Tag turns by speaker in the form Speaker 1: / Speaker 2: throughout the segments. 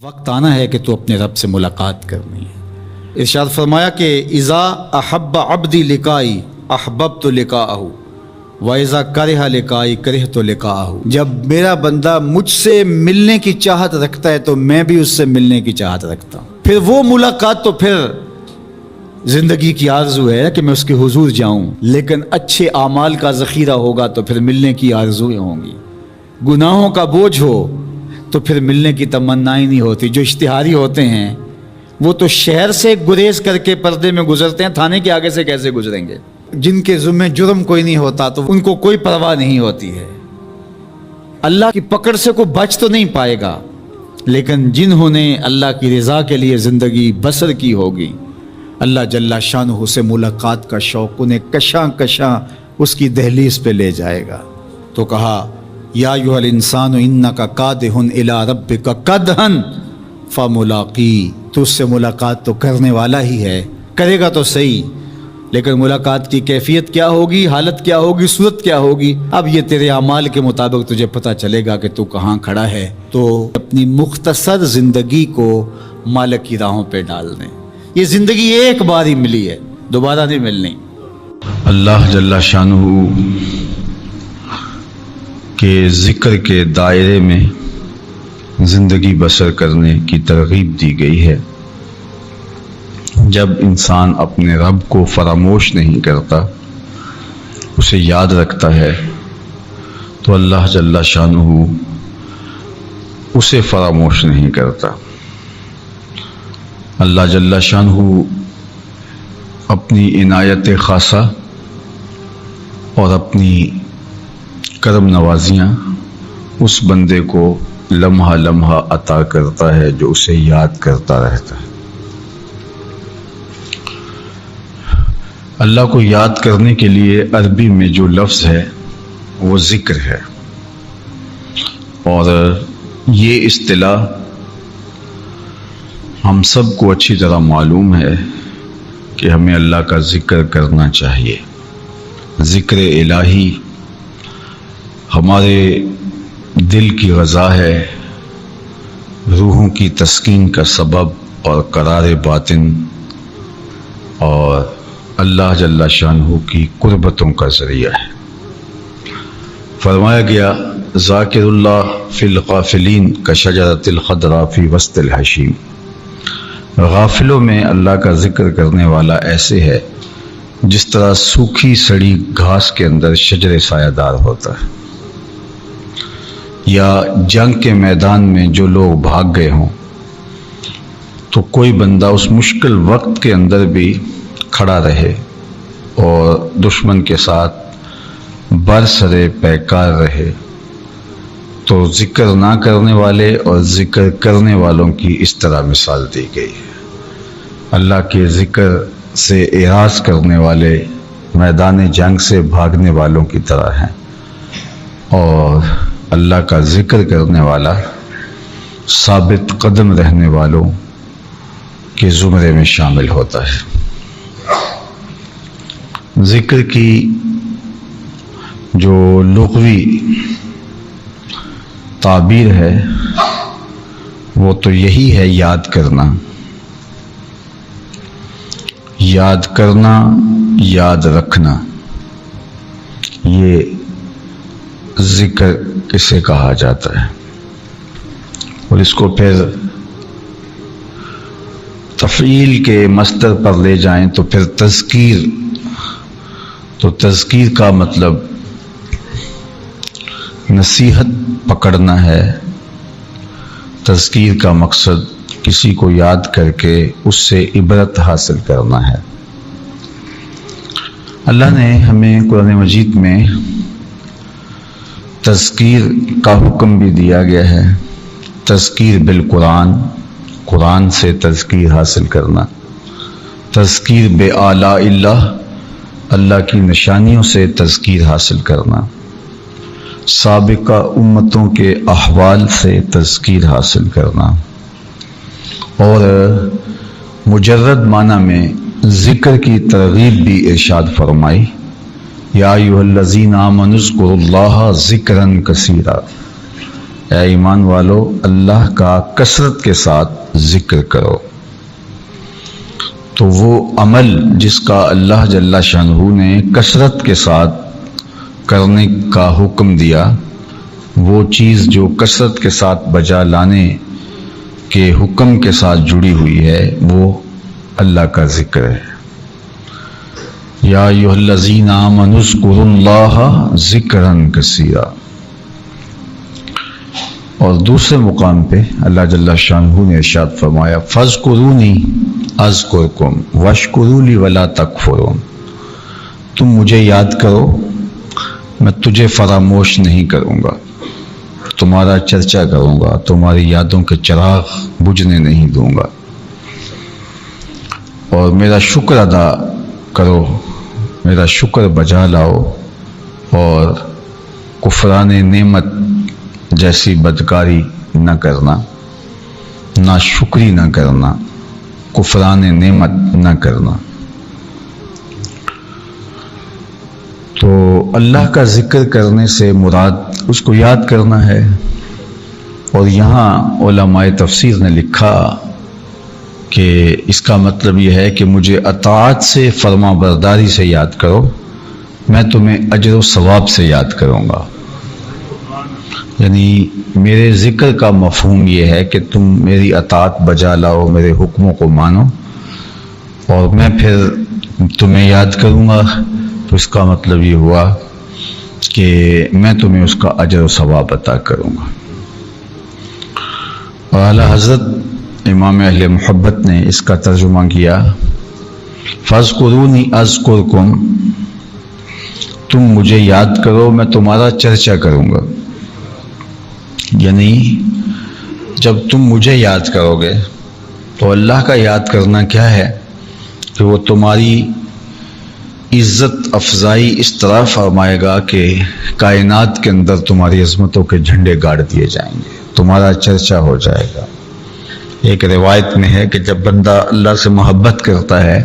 Speaker 1: وقت آنا ہے کہ تو اپنے رب سے ملاقات کرنی ہے۔ ارشاد فرمایا کہ اذا احب عبدی لقائی احببت لقاءہ وَإِذَا كَرِهَ لِقَائِي كَرِهْتُ لِقَاءَهُ، جب میرا بندہ مجھ سے ملنے کی چاہت رکھتا ہے تو میں بھی اس سے ملنے کی چاہت رکھتا ہوں۔ پھر وہ ملاقات تو پھر زندگی کی آرزو ہے کہ میں اس کے حضور جاؤں، لیکن اچھے اعمال کا ذخیرہ ہوگا تو پھر ملنے کی آرزویں ہوں گی۔ گناہوں کا بوجھ ہو تو پھر ملنے کی تمنائیں نہیں ہوتی۔ جو اشتہاری ہوتے ہیں وہ تو شہر سے گریز کر کے پردے میں گزرتے ہیں، تھانے کے آگے سے کیسے گزریں گے؟ جن کے ذمہ جرم کوئی نہیں ہوتا تو ان کو کوئی پرواہ نہیں ہوتی ہے۔ اللہ کی پکڑ سے کوئی بچ تو نہیں پائے گا، لیکن جنہوں نے اللہ کی رضا کے لیے زندگی بسر کی ہوگی، اللہ جل شانہ سے ملاقات کا شوق انہیں کشاں کشاں اس کی دہلیز پہ لے جائے گا۔ تو کہا یا ایھا الانسان انک کادح الی ربک کدحا فملاقی، تو اس سے ملاقات تو کرنے والا ہی ہے، کرے گا تو صحیح، لیکن ملاقات کی کیفیت کیا ہوگی، حالت کیا ہوگی، صورت کیا ہوگی، اب یہ تیرے اعمال کے مطابق تجھے پتہ چلے گا کہ تو کہاں کھڑا ہے۔ تو اپنی مختصر زندگی کو مالک کی راہوں پہ ڈال دیں۔ یہ زندگی ایک بار ہی ملی ہے، دوبارہ نہیں ملنی۔
Speaker 2: اللہ جل شانہ کے ذکر کے دائرے میں زندگی بسر کرنے کی ترغیب دی گئی ہے۔ جب انسان اپنے رب کو فراموش نہیں کرتا، اسے یاد رکھتا ہے، تو اللہ جل شانہ اسے فراموش نہیں کرتا۔ اللہ جل شانہ اپنی عنایت خاصہ اور اپنی کرم نوازیاں اس بندے کو لمحہ لمحہ عطا کرتا ہے جو اسے یاد کرتا رہتا ہے۔ اللہ کو یاد کرنے کے لیے عربی میں جو لفظ ہے وہ ذکر ہے، اور یہ اصطلاح ہم سب کو اچھی طرح معلوم ہے کہ ہمیں اللہ کا ذکر کرنا چاہیے۔ ذکر الہی ہمارے دل کی غذا ہے، روحوں کی تسکین کا سبب اور قرار باطن، اور اللہ جل شانہ کی قربتوں کا ذریعہ ہے۔ فرمایا گیا ذاکر اللہ فی الغافلین کشجرۃ الخضراء فی وسط الحشیم، غافلوں میں اللہ کا ذکر کرنے والا ایسے ہے جس طرح سوکھی سڑی گھاس کے اندر شجر سایہ دار ہوتا ہے، یا جنگ کے میدان میں جو لوگ بھاگ گئے ہوں تو کوئی بندہ اس مشکل وقت کے اندر بھی کھڑا رہے اور دشمن کے ساتھ برسرے پیکار رہے، تو ذکر نہ کرنے والے اور ذکر کرنے والوں کی اس طرح مثال دی گئی ہے۔ اللہ کے ذکر سے اعراض کرنے والے میدان جنگ سے بھاگنے والوں کی طرح ہیں، اور اللہ کا ذکر کرنے والا ثابت قدم رہنے والوں کے زمرے میں شامل ہوتا ہے۔ ذکر کی جو لغوی تعبیر ہے وہ تو یہی ہے یاد کرنا، یاد کرنا، یاد رکھنا، یہ ذکر کسے کہا جاتا ہے۔ اور اس کو پھر تفعیل کے مصدر پر لے جائیں تو پھر تذکیر، تو تذکیر کا مطلب نصیحت پکڑنا ہے۔ تذکیر کا مقصد کسی کو یاد کر کے اس سے عبرت حاصل کرنا ہے۔ اللہ نے ہمیں قرآن مجید میں تذکیر کا حکم بھی دیا گیا ہے۔ تذکیر بالقرآن، قرآن سے تذکیر حاصل کرنا، تذکیر بے آلاء اللہ، اللہ کی نشانیوں سے تذکیر حاصل کرنا، سابقہ امتوں کے احوال سے تذکیر حاصل کرنا، اور مجرد معنی میں ذکر کی ترغیب بھی ارشاد فرمائی یا ایھا الذین آمنوا اذکروا اللہ ذکرا کثیرا، اے ایمان والو اللہ کا کثرت کے ساتھ ذکر کرو۔ تو وہ عمل جس کا اللہ جل شانہ نے کثرت کے ساتھ کرنے کا حکم دیا، وہ چیز جو کثرت کے ساتھ بجا لانے کے حکم کے ساتھ جڑی ہوئی ہے، وہ اللہ کا ذکر ہے۔ یا ایھا الذین آمنوا اذکروا اللہ ذکرا کثیرا۔ اور دوسرے مقام پہ اللہ جل شانہ نے ارشاد فرمایا فاذکرونی اذکرکم واشکروا لی ولا تکفرون۔ تم مجھے یاد کرو، میں تجھے فراموش نہیں کروں گا، تمہارا چرچا کروں گا، تمہاری یادوں کے چراغ بجھنے نہیں دوں گا، اور میرا شکر ادا کرو، میرا شکر بجا لاؤ، اور کفران نعمت جیسی بدکاری نہ کرنا، ناشکری نہ کرنا، کفران نعمت نہ کرنا۔ تو اللہ کا ذکر کرنے سے مراد اس کو یاد کرنا ہے۔ اور یہاں علماء تفسیر نے لکھا کہ اس کا مطلب یہ ہے کہ مجھے اطاعت سے، فرما برداری سے یاد کرو، میں تمہیں اجر و ثواب سے یاد کروں گا۔ یعنی میرے ذکر کا مفہوم یہ ہے کہ تم میری اطاعت بجا لاؤ، میرے حکموں کو مانو، اور میں پھر تمہیں یاد کروں گا۔ تو اس کا مطلب یہ ہوا کہ میں تمہیں اس کا اجر و ثواب عطا کروں گا۔ اور اعلیٰ حضرت امام اہل محبت نے اس کا ترجمہ کیا فاذکرونی اذکرکم، تم مجھے یاد کرو، میں تمہارا چرچا کروں گا۔ یعنی جب تم مجھے یاد کرو گے تو اللہ کا یاد کرنا کیا ہے کہ وہ تمہاری عزت افزائی اس طرح فرمائے گا کہ کائنات کے اندر تمہاری عظمتوں کے جھنڈے گاڑ دیے جائیں گے، تمہارا چرچا ہو جائے گا۔ ایک روایت میں ہے کہ جب بندہ اللہ سے محبت کرتا ہے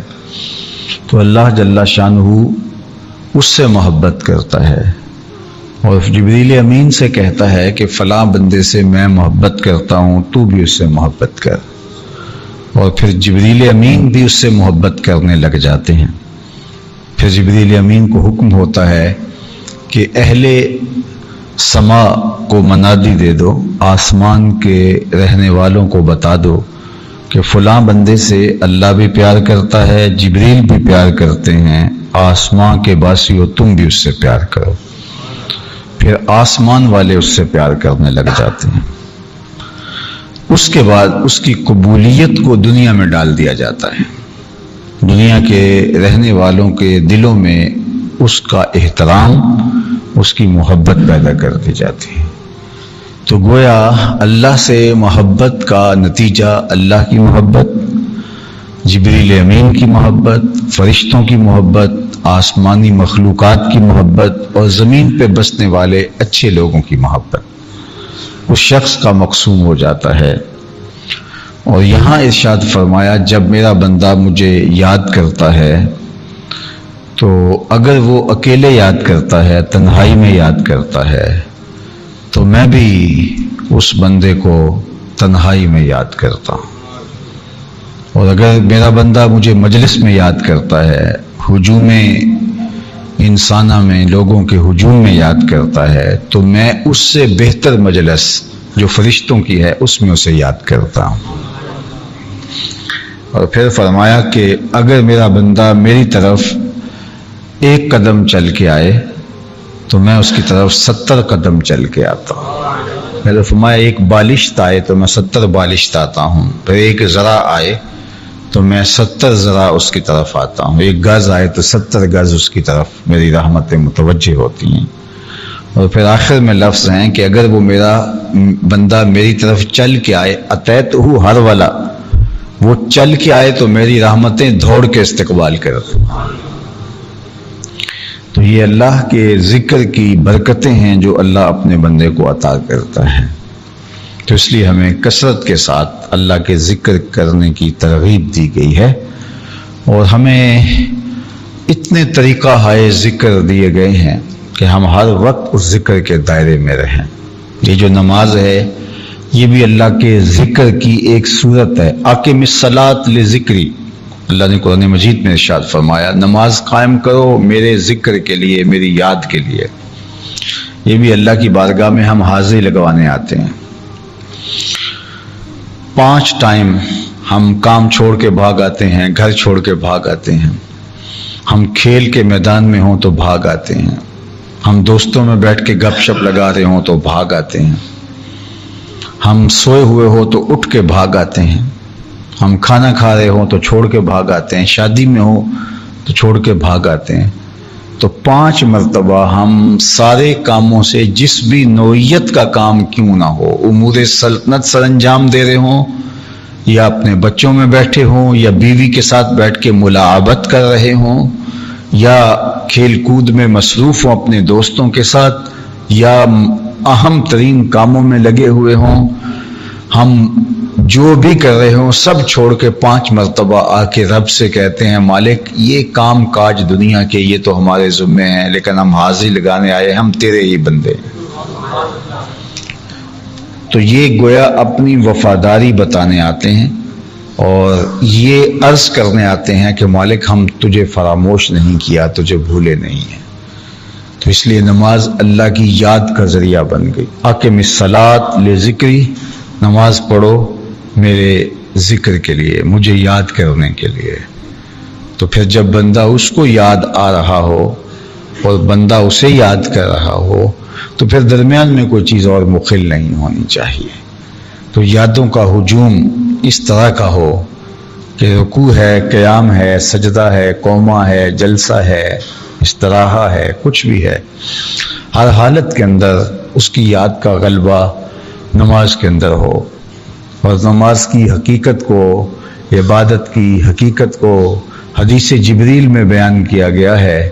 Speaker 2: تو اللہ جل شانہ اس سے محبت کرتا ہے، اور جبریل امین سے کہتا ہے کہ فلاں بندے سے میں محبت کرتا ہوں، تو بھی اس سے محبت کر، اور پھر جبریل امین بھی اس سے محبت کرنے لگ جاتے ہیں۔ پھر جبریل امین کو حکم ہوتا ہے کہ اہل سما کو منادی دے دو، آسمان کے رہنے والوں کو بتا دو کہ فلاں بندے سے اللہ بھی پیار کرتا ہے، جبریل بھی پیار کرتے ہیں، آسمان کے باسیوں تم بھی اس سے پیار کرو۔ پھر آسمان والے اس سے پیار کرنے لگ جاتے ہیں۔ اس کے بعد اس کی قبولیت کو دنیا میں ڈال دیا جاتا ہے، دنیا کے رہنے والوں کے دلوں میں اس کا احترام، اس کی محبت پیدا کر دی جاتی ہے۔ تو گویا اللہ سے محبت کا نتیجہ اللہ کی محبت، جبریل امین کی محبت، فرشتوں کی محبت، آسمانی مخلوقات کی محبت، اور زمین پہ بسنے والے اچھے لوگوں کی محبت اس شخص کا مقسوم ہو جاتا ہے۔ اور یہاں ارشاد فرمایا جب میرا بندہ مجھے یاد کرتا ہے تو اگر وہ اکیلے یاد کرتا ہے، تنہائی میں یاد کرتا ہے، تو میں بھی اس بندے کو تنہائی میں یاد کرتا ہوں۔ اور اگر میرا بندہ مجھے مجلس میں یاد کرتا ہے، ہجوم انسانہ میں، لوگوں کے ہجوم میں یاد کرتا ہے، تو میں اس سے بہتر مجلس جو فرشتوں کی ہے اس میں اسے یاد کرتا ہوں۔ اور پھر فرمایا کہ اگر میرا بندہ میری طرف ایک قدم چل کے آئے تو میں اس کی طرف 70 قدم چل کے آتا ہوں۔ میں نے فرمایا ایک بالشت آئے تو میں 70 بالشت آتا ہوں، پھر ایک ذرا آئے تو میں 70 ذرا اس کی طرف آتا ہوں، ایک گز آئے تو 70 گز اس کی طرف میری رحمتیں متوجہ ہوتی ہیں۔ اور پھر آخر میں لفظ ہیں کہ اگر وہ میرا بندہ میری طرف چل کے آئے، اتیتہ ہر والا، وہ چل کے آئے تو میری رحمتیں دوڑ کے استقبال کرتی ہیں۔ تو یہ اللہ کے ذکر کی برکتیں ہیں جو اللہ اپنے بندے کو عطا کرتا ہے۔ تو اس لیے ہمیں کثرت کے ساتھ اللہ کے ذکر کرنے کی ترغیب دی گئی ہے، اور ہمیں اتنے طریقہ ہائے ذکر دیے گئے ہیں کہ ہم ہر وقت اس ذکر کے دائرے میں رہیں۔ یہ جو نماز ہے یہ بھی اللہ کے ذکر کی ایک صورت ہے. اقم الصلاۃ لذکری، اللہ نے قرآن مجید میں ارشاد فرمایا نماز قائم کرو میرے ذکر کے لیے، میری یاد کے لیے. یہ بھی اللہ کی بارگاہ میں ہم حاضری لگوانے آتے ہیں. 5 ٹائم ہم کام چھوڑ کے بھاگ آتے ہیں، گھر چھوڑ کے بھاگ آتے ہیں، ہم کھیل کے میدان میں ہوں تو بھاگ آتے ہیں، ہم دوستوں میں بیٹھ کے گپ شپ لگا رہے ہوں تو بھاگ آتے ہیں، ہم سوئے ہوئے ہو تو اٹھ کے بھاگ آتے ہیں، ہم کھانا کھا رہے ہوں تو چھوڑ کے بھاگ آتے ہیں، شادی میں ہو تو چھوڑ کے بھاگ آتے ہیں. تو 5 مرتبہ ہم سارے کاموں سے جس بھی نوعیت کا کام کیوں نہ ہو، امور سلطنت سر انجام دے رہے ہوں، یا اپنے بچوں میں بیٹھے ہوں، یا بیوی کے ساتھ بیٹھ کے ملاعبت کر رہے ہوں، یا کھیل کود میں مصروف ہوں اپنے دوستوں کے ساتھ، یا اہم ترین کاموں میں لگے ہوئے ہوں، ہم جو بھی کر رہے ہوں سب چھوڑ کے 5 مرتبہ آ کے رب سے کہتے ہیں مالک یہ کام کاج دنیا کے یہ تو ہمارے ذمے ہیں، لیکن ہم حاضری لگانے آئے، ہم تیرے ہی بندے. تو یہ گویا اپنی وفاداری بتانے آتے ہیں اور یہ عرض کرنے آتے ہیں کہ مالک ہم تجھے فراموش نہیں کیا، تجھے بھولے نہیں ہیں. تو اس لیے نماز اللہ کی یاد کا ذریعہ بن گئی. اقم الصلاۃ لذکری، نماز پڑھو میرے ذکر کے لیے، مجھے یاد کرنے کے لیے. تو پھر جب بندہ اس کو یاد آ رہا ہو اور بندہ اسے یاد کر رہا ہو تو پھر درمیان میں کوئی چیز اور مخل نہیں ہونی چاہیے. تو یادوں کا ہجوم اس طرح کا ہو کہ رکوع ہے، قیام ہے، سجدہ ہے، قومہ ہے، جلسہ ہے، استراحہ ہے، کچھ بھی ہے، ہر حالت کے اندر اس کی یاد کا غلبہ نماز کے اندر ہو. اور نماز کی حقیقت کو، عبادت کی حقیقت کو حدیث جبریل میں بیان کیا گیا ہے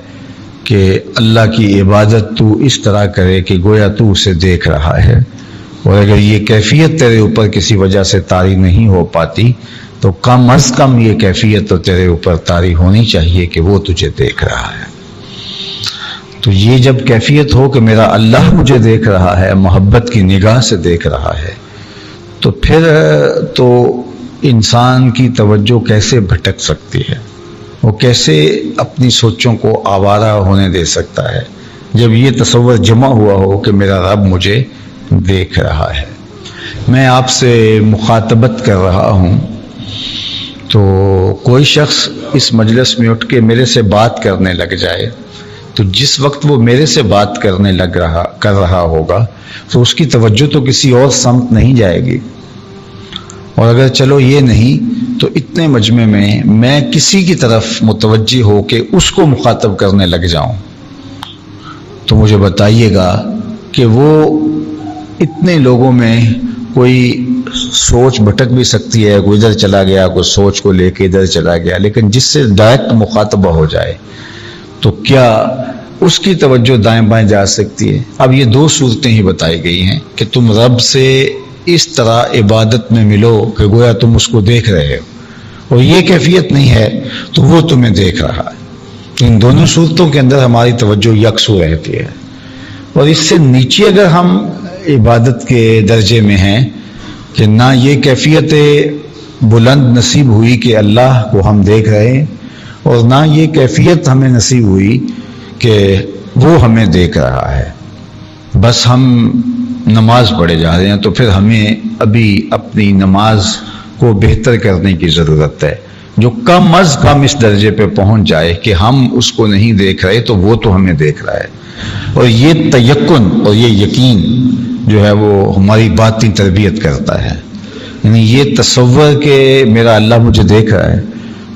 Speaker 2: کہ اللہ کی عبادت تو اس طرح کرے کہ گویا تو اسے دیکھ رہا ہے. اور اگر یہ کیفیت تیرے اوپر کسی وجہ سے طاری نہیں ہو پاتی تو کم از کم یہ کیفیت تو تیرے اوپر طاری ہونی چاہیے کہ وہ تجھے دیکھ رہا ہے. تو یہ جب کیفیت ہو کہ میرا اللہ مجھے دیکھ رہا ہے، محبت کی نگاہ سے دیکھ رہا ہے، تو پھر تو انسان کی توجہ کیسے بھٹک سکتی ہے، وہ کیسے اپنی سوچوں کو آوارہ ہونے دے سکتا ہے جب یہ تصور جمع ہوا ہو کہ میرا رب مجھے دیکھ رہا ہے. میں آپ سے مخاطبت کر رہا ہوں تو کوئی شخص اس مجلس میں اٹھ کے میرے سے بات کرنے لگ جائے تو جس وقت وہ میرے سے بات کرنے کر رہا ہوگا تو اس کی توجہ تو کسی اور سمت نہیں جائے گی. اور اگر چلو یہ نہیں تو اتنے مجمع میں کسی کی طرف متوجہ ہو کے اس کو مخاطب کرنے لگ جاؤں تو مجھے بتائیے گا کہ وہ اتنے لوگوں میں کوئی سوچ بھٹک بھی سکتی ہے، کوئی ادھر چلا گیا، کوئی سوچ کو لے کے ادھر چلا گیا، لیکن جس سے ڈائریکٹ مخاطبہ ہو جائے تو کیا اس کی توجہ دائیں بائیں جا سکتی ہے؟ اب یہ 2 صورتیں ہی بتائی گئی ہیں کہ تم رب سے اس طرح عبادت میں ملو کہ گویا تم اس کو دیکھ رہے ہو، اور یہ کیفیت نہیں ہے تو وہ تمہیں دیکھ رہا ہے. ان دونوں صورتوں کے اندر ہماری توجہ یکسو رہتی ہے. اور اس سے نیچے اگر ہم عبادت کے درجے میں ہیں کہ نہ یہ کیفیت بلند نصیب ہوئی کہ اللہ کو ہم دیکھ رہے ہیں، اور نہ یہ کیفیت ہمیں نصیب ہوئی کہ وہ ہمیں دیکھ رہا ہے، بس ہم نماز پڑھے جا رہے ہیں، تو پھر ہمیں ابھی اپنی نماز کو بہتر کرنے کی ضرورت ہے. جو کم از کم اس درجے پہ پہنچ جائے کہ ہم اس کو نہیں دیکھ رہے تو وہ تو ہمیں دیکھ رہا ہے. اور یہ تیقن اور یہ یقین جو ہے وہ ہماری باطنی تربیت کرتا ہے. یعنی یہ تصور کہ میرا اللہ مجھے دیکھ رہا ہے،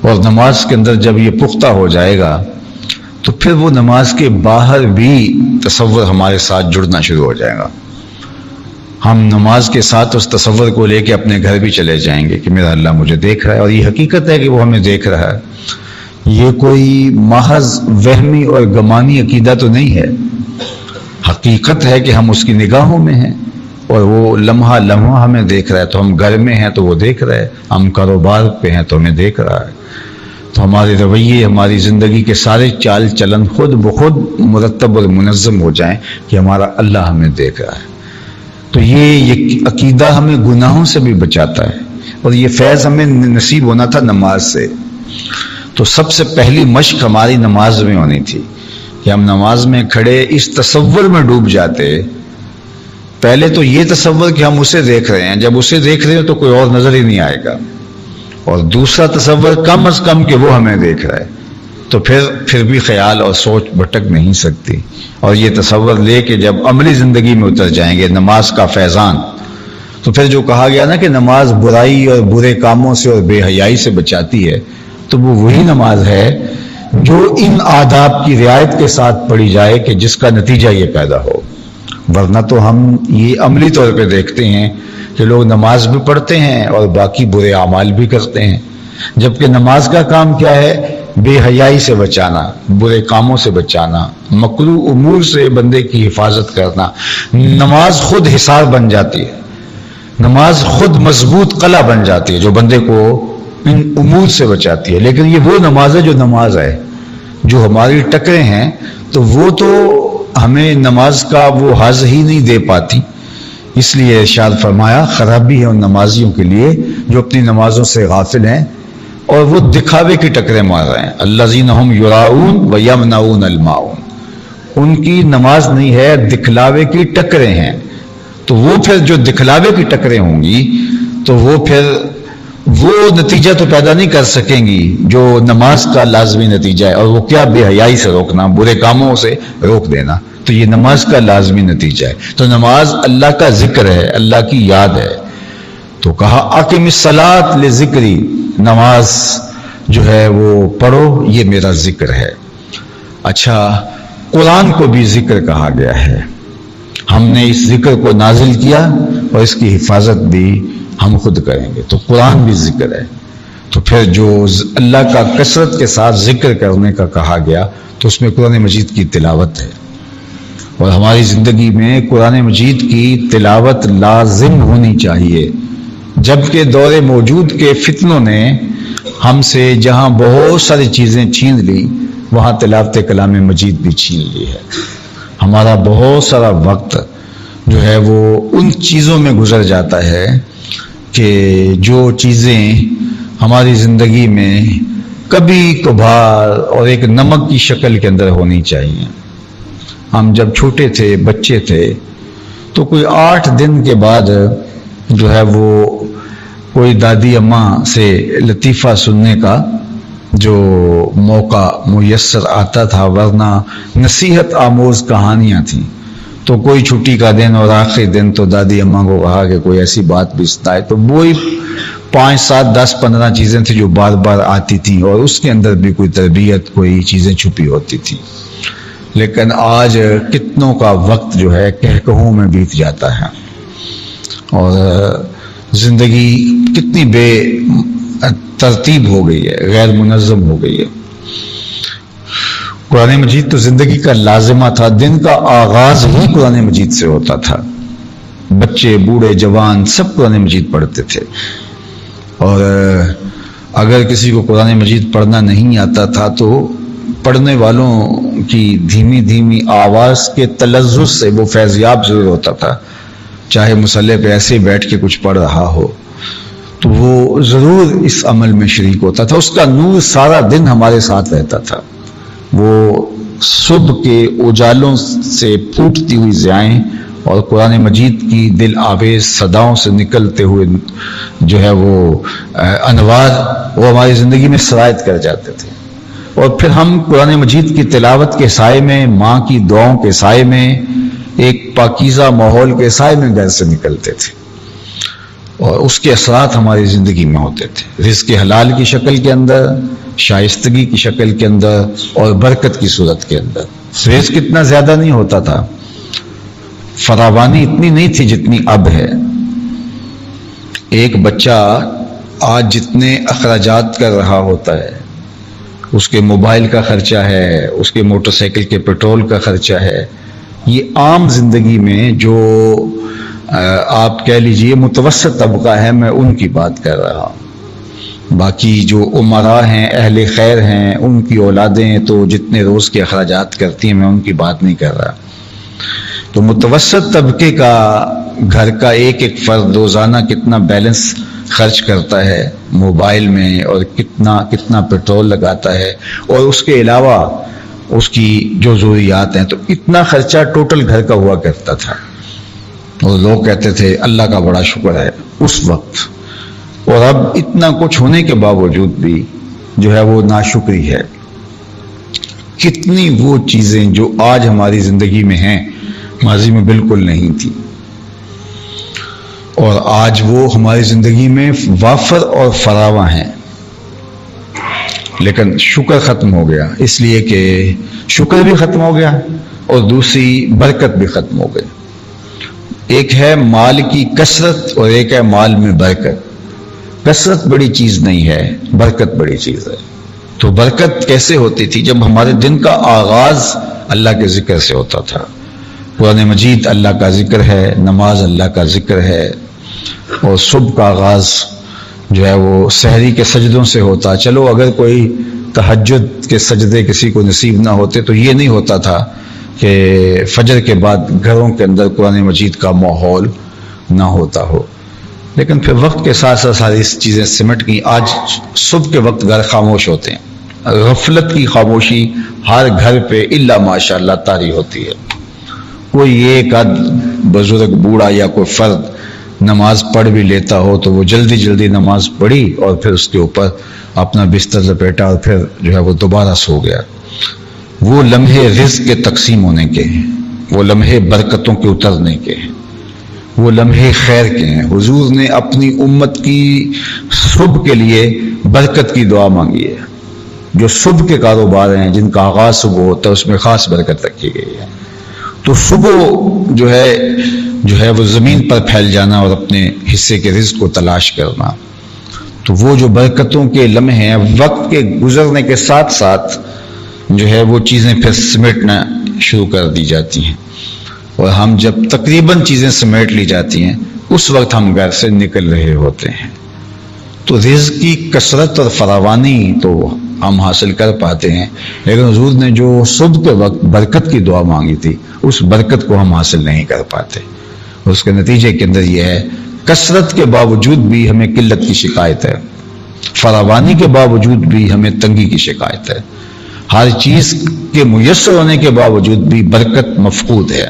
Speaker 2: اور نماز کے اندر جب یہ پختہ ہو جائے گا تو پھر وہ نماز کے باہر بھی تصور ہمارے ساتھ جڑنا شروع ہو جائے گا. ہم نماز کے ساتھ اس تصور کو لے کے اپنے گھر بھی چلے جائیں گے کہ میرا اللہ مجھے دیکھ رہا ہے، اور یہ حقیقت ہے کہ وہ ہمیں دیکھ رہا ہے. یہ کوئی محض وہمی اور گمانی عقیدہ تو نہیں ہے، حقیقت ہے کہ ہم اس کی نگاہوں میں ہیں اور وہ لمحہ لمحہ ہمیں دیکھ رہا ہے. تو ہم گھر میں ہیں تو وہ دیکھ رہا ہے، ہم کاروبار پہ ہیں تو ہمیں دیکھ رہا ہے. تو ہمارے رویے، ہماری زندگی کے سارے چال چلن خود بخود مرتب اور منظم ہو جائیں کہ ہمارا اللہ ہمیں دیکھ رہا ہے. تو یہ عقیدہ ہمیں گناہوں سے بھی بچاتا ہے، اور یہ فیض ہمیں نصیب ہونا تھا نماز سے۔ تو سب سے پہلی مشق ہماری نماز میں ہونی تھی کہ ہم نماز میں کھڑے اس تصور میں ڈوب جاتے، پہلے تو یہ تصور کہ ہم اسے دیکھ رہے ہیں، جب اسے دیکھ رہے ہیں تو کوئی اور نظر ہی نہیں آئے گا، اور دوسرا تصور کم از کم کہ وہ ہمیں دیکھ رہا ہے، تو پھر بھی خیال اور سوچ بھٹک نہیں سکتی۔ اور یہ تصور لے کے جب عملی زندگی میں اتر جائیں گے نماز کا فیضان، تو پھر جو کہا گیا نا کہ نماز برائی اور برے کاموں سے اور بے حیائی سے بچاتی ہے، تو وہ وہی نماز ہے جو ان آداب کی رعایت کے ساتھ پڑھی جائے کہ جس کا نتیجہ یہ پیدا ہو۔ ورنہ تو ہم یہ عملی طور پہ دیکھتے ہیں کہ لوگ نماز بھی پڑھتے ہیں اور باقی برے اعمال بھی کرتے ہیں، جبکہ نماز کا کام کیا ہے؟ بے حیائی سے بچانا، برے کاموں سے بچانا، مکروہ امور سے بندے کی حفاظت کرنا۔ نماز خود حصار بن جاتی ہے، نماز خود مضبوط قلعہ بن جاتی ہے جو بندے کو ان امور سے بچاتی ہے۔ لیکن یہ وہ نماز ہے جو نماز ہے، جو ہماری ٹکریں ہیں تو وہ تو ہمیں نماز کا وہ حظ ہی نہیں دے پاتی۔ اس لیے ارشاد فرمایا خرابی ہے ان نمازیوں کے لیے جو اپنی نمازوں سے غافل ہیں اور وہ دکھاوے کی ٹکریں مار رہے ہیں۔ الذین ھم یراؤون ویمنعون الماعون، ان کی نماز نہیں ہے، دکھلاوے کی ٹکریں ہیں۔ تو وہ پھر جو دکھلاوے کی ٹکریں ہوں گی تو وہ پھر وہ نتیجہ تو پیدا نہیں کر سکیں گی جو نماز کا لازمی نتیجہ ہے، اور وہ کیا؟ بے حیائی سے روکنا، برے کاموں سے روک دینا، تو یہ نماز کا لازمی نتیجہ ہے۔ تو نماز اللہ کا ذکر ہے، اللہ کی یاد ہے۔ تو کہا اقم الصلاۃ لذکری، نماز جو ہے وہ پڑھو، یہ میرا ذکر ہے۔ اچھا، قرآن کو بھی ذکر کہا گیا ہے، ہم نے اس ذکر کو نازل کیا اور اس کی حفاظت بھی ہم خود کریں گے، تو قرآن بھی ذکر ہے۔ تو پھر جو اللہ کا کثرت کے ساتھ ذکر کرنے کا کہا گیا تو اس میں قرآن مجید کی تلاوت ہے، اور ہماری زندگی میں قرآن مجید کی تلاوت لازم ہونی چاہیے۔ جبکہ دور موجود کے فتنوں نے ہم سے جہاں بہت ساری چیزیں چھین لی، وہاں تلاوت کلام مجید بھی چھین لی ہے۔ ہمارا بہت سارا وقت جو ہے وہ ان چیزوں میں گزر جاتا ہے کہ جو چیزیں ہماری زندگی میں کبھی کبھار اور ایک نمک کی شکل کے اندر ہونی چاہیے۔ ہم جب چھوٹے تھے، بچے تھے، تو کوئی 8 دن کے بعد جو ہے وہ کوئی دادی اماں سے لطیفہ سننے کا جو موقع میسر آتا تھا، ورنہ نصیحت آموز کہانیاں تھیں۔ تو کوئی چھٹی کا دن اور آخری دن تو دادی اماں کو کہا کہ کوئی ایسی بات بھی سنائے، تو وہی 5, 7, 10, 15 چیزیں تھیں جو بار بار آتی تھیں، اور اس کے اندر بھی کوئی تربیت، کوئی چیزیں چھپی ہوتی تھیں۔ لیکن آج کتنوں کا وقت جو ہے کہکہوں میں بیت جاتا ہے، اور زندگی کتنی بے ترتیب ہو گئی ہے، غیر منظم ہو گئی ہے۔ قرآن مجید تو زندگی کا لازمہ تھا، دن کا آغاز ہی قرآن مجید سے ہوتا تھا، بچے، بوڑھے، جوان سب قرآن مجید پڑھتے تھے۔ اور اگر کسی کو قرآن مجید پڑھنا نہیں آتا تھا تو پڑھنے والوں کی دھیمی دھیمی آواز کے تلذذ سے وہ فیضیاب ضرور ہوتا تھا، چاہے مصلی پہ ایسے بیٹھ کے کچھ پڑھ رہا ہو تو وہ ضرور اس عمل میں شریک ہوتا تھا۔ اس کا نور سارا دن ہمارے ساتھ رہتا تھا، وہ صبح کے اجالوں سے پھوٹتی ہوئی ضیائیں اور قرآن مجید کی دل آویز صداؤں سے نکلتے ہوئے جو ہے وہ انوار، وہ ہماری زندگی میں سرایت کر جاتے تھے۔ اور پھر ہم قرآن مجید کی تلاوت کے سائے میں، ماں کی دعاؤں کے سائے میں، ایک پاکیزہ ماحول کے سائے میں گھر سے نکلتے تھے، اور اس کے اثرات ہماری زندگی میں ہوتے تھے، رزق حلال کی شکل کے اندر، شائستگی کی شکل کے اندر، اور برکت کی صورت کے اندر۔ رزق اتنا زیادہ نہیں ہوتا تھا، فراوانی اتنی نہیں تھی جتنی اب ہے۔ ایک بچہ آج جتنے اخراجات کر رہا ہوتا ہے، اس کے موبائل کا خرچہ ہے، اس کے موٹر سائیکل کے پیٹرول کا خرچہ ہے، یہ عام زندگی میں جو آپ کہہ لیجئے متوسط طبقہ ہے، میں ان کی بات کر رہا ہوں۔ باقی جو امراء ہیں، اہل خیر ہیں، ان کی اولادیں تو جتنے روز کے اخراجات کرتی ہیں، میں ان کی بات نہیں کر رہا۔ تو متوسط طبقے کا گھر کا ایک ایک فرد روزانہ کتنا بیلنس خرچ کرتا ہے موبائل میں، اور کتنا پیٹرول لگاتا ہے، اور اس کے علاوہ اس کی جو ضروریات ہیں، تو اتنا خرچہ ٹوٹل گھر کا ہوا کرتا تھا، اور لوگ کہتے تھے اللہ کا بڑا شکر ہے اس وقت۔ اور اب اتنا کچھ ہونے کے باوجود بھی جو ہے وہ ناشکری ہے۔ کتنی وہ چیزیں جو آج ہماری زندگی میں ہیں ماضی میں بالکل نہیں تھی، اور آج وہ ہماری زندگی میں وافر اور فراواں ہیں، لیکن شکر ختم ہو گیا، اس لیے کہ شکر بھی ختم ہو گیا اور دوسری برکت بھی ختم ہو گئی۔ ایک ہے مال کی کثرت اور ایک ہے مال میں برکت۔ کثرت بڑی چیز نہیں ہے، برکت بڑی چیز ہے۔ تو برکت کیسے ہوتی تھی؟ جب ہمارے دن کا آغاز اللہ کے ذکر سے ہوتا تھا۔ قرآن مجید اللہ کا ذکر ہے، نماز اللہ کا ذکر ہے، اور صبح کا آغاز جو ہے وہ سحری کے سجدوں سے ہوتا۔ چلو اگر کوئی تہجد کے سجدے کسی کو نصیب نہ ہوتے تو یہ نہیں ہوتا تھا کہ فجر کے بعد گھروں کے اندر قرآن مجید کا ماحول نہ ہوتا ہو، لیکن پھر وقت کے ساتھ ساتھ ساری چیزیں سمٹ گئی۔ آج صبح کے وقت گھر خاموش ہوتے ہیں، غفلت کی خاموشی ہر گھر پہ الا ماشاء اللہ طاری ہوتی ہے۔ کوئی ایک آدھ بزرگ بوڑھا یا کوئی فرد نماز پڑھ بھی لیتا ہو تو وہ جلدی جلدی نماز پڑھی اور پھر اس کے اوپر اپنا بستر لپیٹا اور پھر جو ہے وہ دوبارہ سو گیا۔ وہ لمحے رزق کے تقسیم ہونے کے ہیں، وہ لمحے برکتوں کے اترنے کے ہیں، وہ لمحے خیر کے ہیں۔ حضور نے اپنی امت کی صبح کے لیے برکت کی دعا مانگی ہے۔ جو صبح کے کاروبار ہیں جن کا آغاز صبح ہوتا ہے اس میں خاص برکت رکھی گئی ہے۔ تو صبح جو ہے وہ زمین پر پھیل جانا اور اپنے حصے کے رزق کو تلاش کرنا، تو وہ جو برکتوں کے لمحے ہیں وقت کے گزرنے کے ساتھ ساتھ جو ہے وہ چیزیں پھر سمیٹنا شروع کر دی جاتی ہیں، اور ہم جب تقریباً چیزیں سمیٹ لی جاتی ہیں اس وقت ہم گھر سے نکل رہے ہوتے ہیں۔ تو رزق کی کثرت اور فراوانی تو ہم حاصل کر پاتے ہیں، لیکن حضور نے جو صبح کے وقت برکت کی دعا مانگی تھی اس برکت کو ہم حاصل نہیں کر پاتے۔ اس کے نتیجے کے اندر یہ ہے کثرت کے باوجود بھی ہمیں قلت کی شکایت ہے، فراوانی کے باوجود بھی ہمیں تنگی کی شکایت ہے، ہر چیز کے میسر ہونے کے باوجود بھی برکت مفقود ہے۔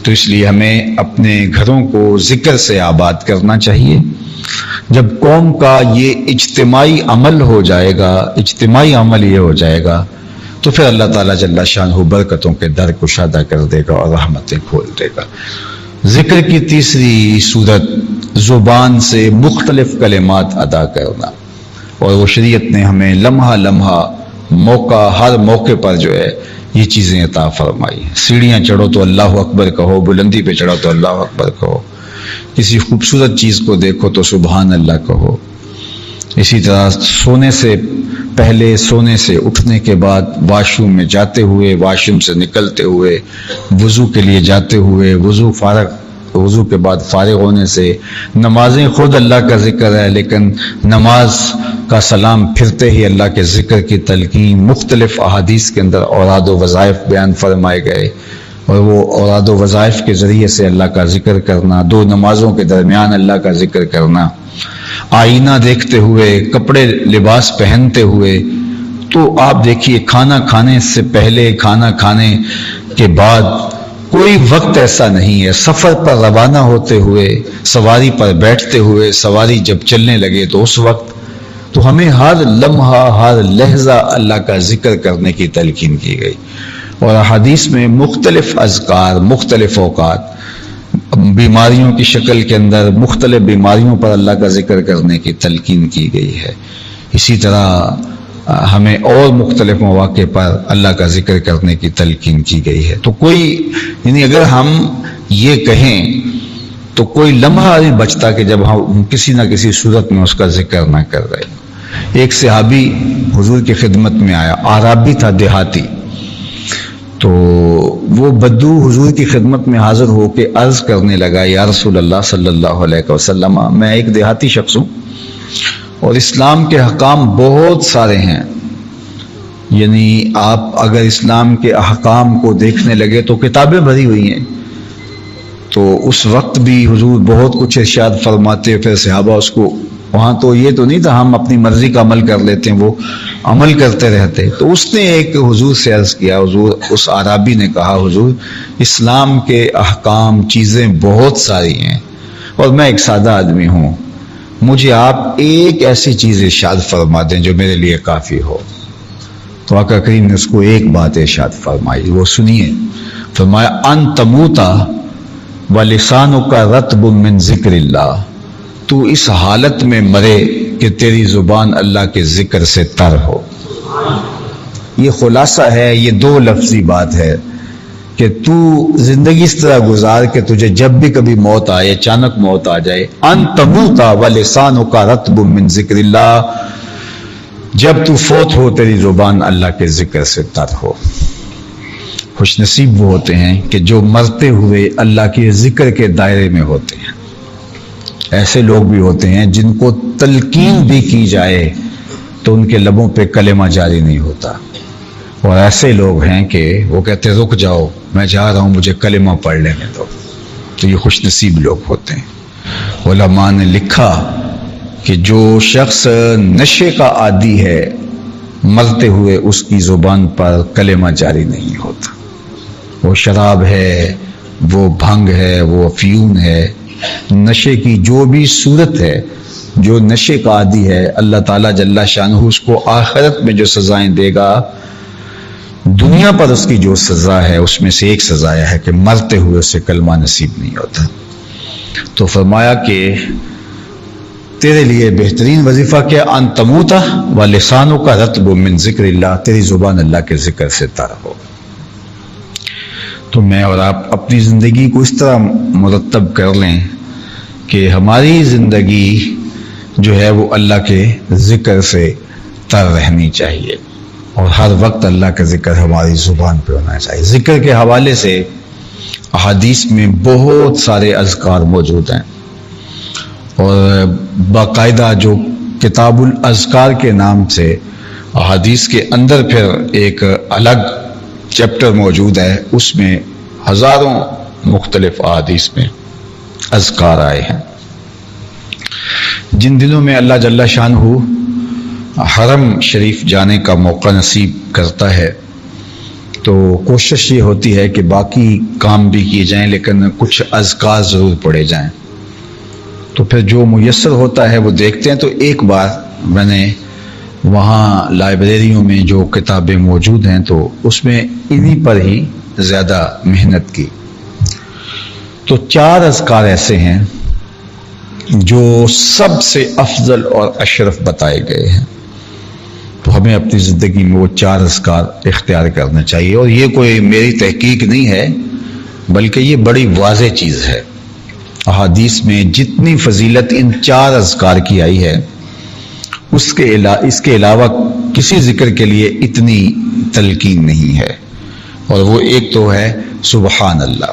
Speaker 2: تو اس لیے ہمیں اپنے گھروں کو ذکر سے آباد کرنا چاہیے۔ جب قوم کا یہ اجتماعی عمل ہو جائے گا، اجتماعی عمل یہ ہو جائے گا، تو پھر اللہ تعالیٰ جل شانہ برکتوں کے در کشادہ کر دے گا اور رحمتیں کھول دے گا۔ ذکر کی تیسری صورت زبان سے مختلف کلمات ادا کرنا، اور وہ شریعت نے ہمیں لمحہ لمحہ موقع ہر موقع پر جو ہے یہ چیزیں عطا فرمائی۔ سیڑھیاں چڑھو تو اللہ اکبر کہو، بلندی پہ چڑھو تو اللہ اکبر کہو، کسی خوبصورت چیز کو دیکھو تو سبحان اللہ کہو۔ اسی طرح سونے سے پہلے، سونے سے اٹھنے کے بعد، واش روم میں جاتے ہوئے، واش روم سے نکلتے ہوئے، وضو کے لیے جاتے ہوئے، وضو کے بعد فارغ ہونے سے، نمازیں خود اللہ کا ذکر ہے لیکن نماز کا سلام پھرتے ہی اللہ کے ذکر کی تلقین، مختلف احادیث کے اندر اوراد و وظائف بیان فرمائے گئے، اور وہ اوراد و وظائف کے ذریعے سے اللہ کا ذکر کرنا، دو نمازوں کے درمیان اللہ کا ذکر کرنا، آئینہ دیکھتے ہوئے، کپڑے لباس پہنتے ہوئے۔ تو آپ دیکھیے کھانا کھانے سے پہلے، کھانا کھانے کے بعد کوئی وقت ایسا نہیں ہے، سفر پر روانہ ہوتے ہوئے، سواری پر بیٹھتے ہوئے، سواری جب چلنے لگے تو اس وقت، تو ہمیں ہر لمحہ ہر لحظہ اللہ کا ذکر کرنے کی تلقین کی گئی۔ اور احادیث میں مختلف اذکار، مختلف اوقات، بیماریوں کی شکل کے اندر مختلف بیماریوں پر اللہ کا ذکر کرنے کی تلقین کی گئی ہے۔ اسی طرح ہمیں اور مختلف مواقع پر اللہ کا ذکر کرنے کی تلقین کی گئی ہے۔ تو کوئی یعنی اگر ہم یہ کہیں تو کوئی لمحہ نہیں بچتا کہ جب ہم کسی نہ کسی صورت میں اس کا ذکر نہ کر رہے۔ ایک صحابی حضور کی خدمت میں آیا، اعرابی تھا، دیہاتی، تو وہ بدو حضور کی خدمت میں حاضر ہو کے عرض کرنے لگا، یا رسول اللہ صلی اللہ علیہ وسلم، میں ایک دیہاتی شخص ہوں اور اسلام کے احکام بہت سارے ہیں، یعنی آپ اگر اسلام کے احکام کو دیکھنے لگے تو کتابیں بھری ہوئی ہیں، تو اس وقت بھی حضور بہت کچھ ارشاد فرماتے، پھر صحابہ اس کو، وہاں تو یہ تو نہیں تھا ہم اپنی مرضی کا عمل کر لیتے ہیں، وہ عمل کرتے رہتے. تو اس نے ایک حضور سے عرض کیا، حضور، اس عرابی نے کہا حضور اسلام کے احکام چیزیں بہت ساری ہیں اور میں ایک سادہ آدمی ہوں، مجھے آپ ایک ایسی چیز ارشاد فرما دیں جو میرے لیے کافی ہو. تو آقا کریم نے اس کو ایک بات ارشاد فرمائی، وہ سنیے. فرمایا ان تموتا ولسانک رطب من ذکر اللہ، تو اس حالت میں مرے کہ تیری زبان اللہ کے ذکر سے تر ہو. یہ خلاصہ ہے، یہ دو لفظی بات ہے کہ تو زندگی اس طرح گزار کہ تجھے جب بھی کبھی موت آئے، اچانک موت آ جائے، ان تموتا ولسانک رطب من ذکر اللہ، جب تو فوت ہو تیری زبان اللہ کے ذکر سے تر ہو. خوش نصیب وہ ہوتے ہیں کہ جو مرتے ہوئے اللہ کے ذکر کے دائرے میں ہوتے ہیں. ایسے لوگ بھی ہوتے ہیں جن کو تلقین بھی کی جائے تو ان کے لبوں پہ کلمہ جاری نہیں ہوتا، اور ایسے لوگ ہیں کہ وہ کہتے رک جاؤ میں جا رہا ہوں مجھے کلمہ پڑھ لینے دو. تو یہ خوش نصیب لوگ ہوتے ہیں. علماء نے لکھا کہ جو شخص نشے کا عادی ہے مرتے ہوئے اس کی زبان پر کلمہ جاری نہیں ہوتا. وہ شراب ہے، وہ بھنگ ہے، وہ افیون ہے، نشے کی جو بھی صورت ہے، جو نشے کا عادی ہے، اللہ تعالیٰ جل شانہ اس کو آخرت میں جو سزائیں دے گا، دنیا پر اس کی جو سزا ہے اس میں سے ایک سزا ہے کہ مرتے ہوئے اسے کلمہ نصیب نہیں ہوتا. تو فرمایا کہ تیرے لیے بہترین وظیفہ کیا، ان تموتا ولسانک رطب من ذکر اللہ، تیری زبان اللہ کے ذکر سے تر ہو. تو میں اور آپ اپنی زندگی کو اس طرح مرتب کر لیں کہ ہماری زندگی جو ہے وہ اللہ کے ذکر سے تر رہنی چاہیے، اور ہر وقت اللہ کا ذکر ہماری زبان پہ ہونا چاہیے. ذکر کے حوالے سے احادیث میں بہت سارے اذکار موجود ہیں، اور باقاعدہ جو کتاب الاذکار کے نام سے احادیث کے اندر پھر ایک الگ چیپٹر موجود ہے، اس میں ہزاروں مختلف احادیث میں اذکار آئے ہیں. جن دنوں میں اللہ جل شانہ حرم شریف جانے کا موقع نصیب کرتا ہے تو کوشش یہ ہوتی ہے کہ باقی کام بھی کیے جائیں لیکن کچھ اذکار ضرور پڑھے جائیں. تو پھر جو میسر ہوتا ہے وہ دیکھتے ہیں. تو ایک بار میں نے وہاں لائبریریوں میں جو کتابیں موجود ہیں تو اس میں انہی پر ہی زیادہ محنت کی. تو 4 اذکار ایسے ہیں جو سب سے افضل اور اشرف بتائے گئے ہیں. تو ہمیں اپنی زندگی میں وہ 4 اذکار اختیار کرنا چاہیے. اور یہ کوئی میری تحقیق نہیں ہے بلکہ یہ بڑی واضح چیز ہے. احادیث میں جتنی فضیلت ان 4 اذکار کی آئی ہے اس کے علاوہ کسی ذکر کے لیے اتنی تلقین نہیں ہے. اور وہ ایک تو ہے سبحان اللہ،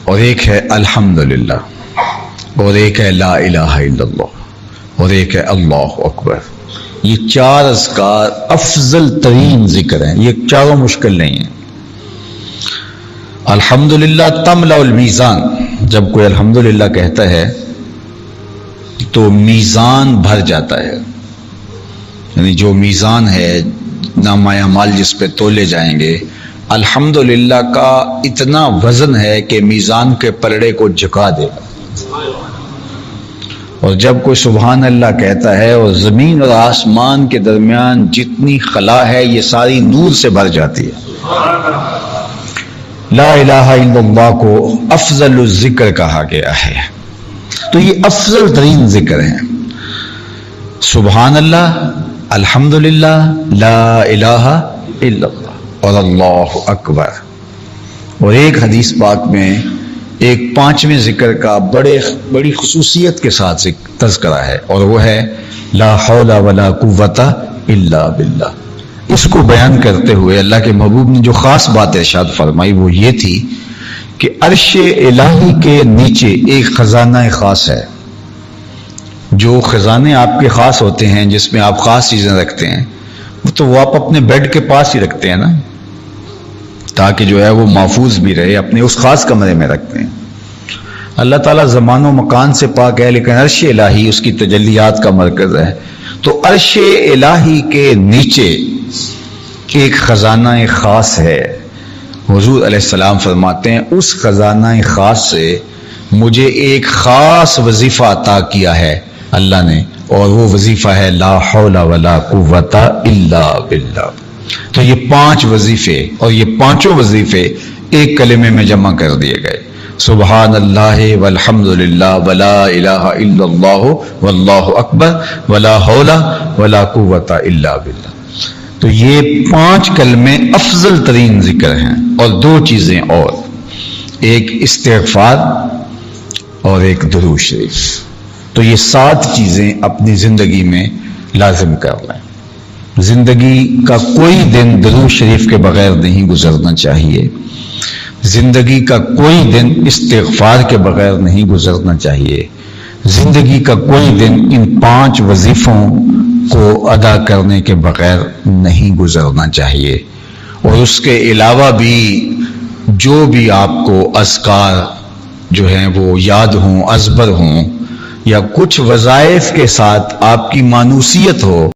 Speaker 2: اور ایک ہے الحمدللہ، اور ایک ہے لا الہ الا اللہ، اور ایک ہے اللہ اکبر. یہ 4 اذکار افضل ترین ذکر ہیں. یہ چاروں مشکل نہیں ہیں. الحمدللہ تملأ المیزان، جب کوئی الحمدللہ کہتا ہے تو میزان بھر جاتا ہے. یعنی جو میزان ہے نامہ اعمال جس پہ تولے جائیں گے، الحمدللہ کا اتنا وزن ہے کہ میزان کے پلڑے کو جھکا دے گا. اور جب کوئی سبحان اللہ کہتا ہے اور زمین اور آسمان کے درمیان جتنی خلا ہے یہ ساری نور سے بھر جاتی ہے. لا الہ الا اللہ کو افضل الذکر کہا گیا ہے. تو یہ افضل ترین ذکر ہیں. سبحان اللہ، الحمدللہ، لا الہ الا اللہ اور اللہ اکبر. اور ایک حدیث پاک میں ایک 5ویں ذکر کا بڑی خصوصیت کے ساتھ تذکرہ ہے، اور وہ ہے لا حول ولا قوت الا باللہ. اس کو بیان کرتے ہوئے اللہ کے محبوب نے جو خاص بات ارشاد فرمائی وہ یہ تھی کہ عرش الہی کے نیچے ایک خزانہ خاص ہے. جو خزانے آپ کے خاص ہوتے ہیں جس میں آپ خاص چیزیں رکھتے ہیں وہ تو آپ اپنے بیڈ کے پاس ہی رکھتے ہیں نا، تاکہ جو ہے وہ محفوظ بھی رہے، اپنے اس خاص کمرے میں رکھتے ہیں۔ اللہ تعالیٰ زمان و مکان سے پاک ہے، لیکن عرش الہی اس کی تجلیات کا مرکز ہے۔ تو عرش الہی کے نیچے ایک خزانہ خاص ہے۔ حضور علیہ السلام فرماتے ہیں اس خزانہ خاص سے مجھے ایک خاص وظیفہ عطا کیا ہے اللہ نے، اور وہ وظیفہ ہے لا حول ولا قوت الا باللہ۔ تو یہ 5 وظیفے اور یہ 5 وظیفے ایک کلمے میں جمع کر دیے گئے، سبحان اللہ والحمد للہ ولا الہ الا اللہ واللہ اکبر ولا حول ولا قوت الا باللہ۔ تو یہ 5 کلمے افضل ترین ذکر ہیں، اور 2 چیزیں اور، ایک استغفار اور ایک درود شریف۔ تو یہ 7 چیزیں اپنی زندگی میں لازم کر لیں۔ زندگی کا کوئی دن درود شریف کے بغیر نہیں گزرنا چاہیے، زندگی کا کوئی دن استغفار کے بغیر نہیں گزرنا چاہیے، زندگی کا کوئی دن ان 5 وظیفوں کو ادا کرنے کے بغیر نہیں گزرنا چاہیے۔ اور اس کے علاوہ بھی جو بھی آپ کو اذکار جو ہیں وہ یاد ہوں، ازبر ہوں، یا کچھ وظائف کے ساتھ آپ کی مانوسیت ہو،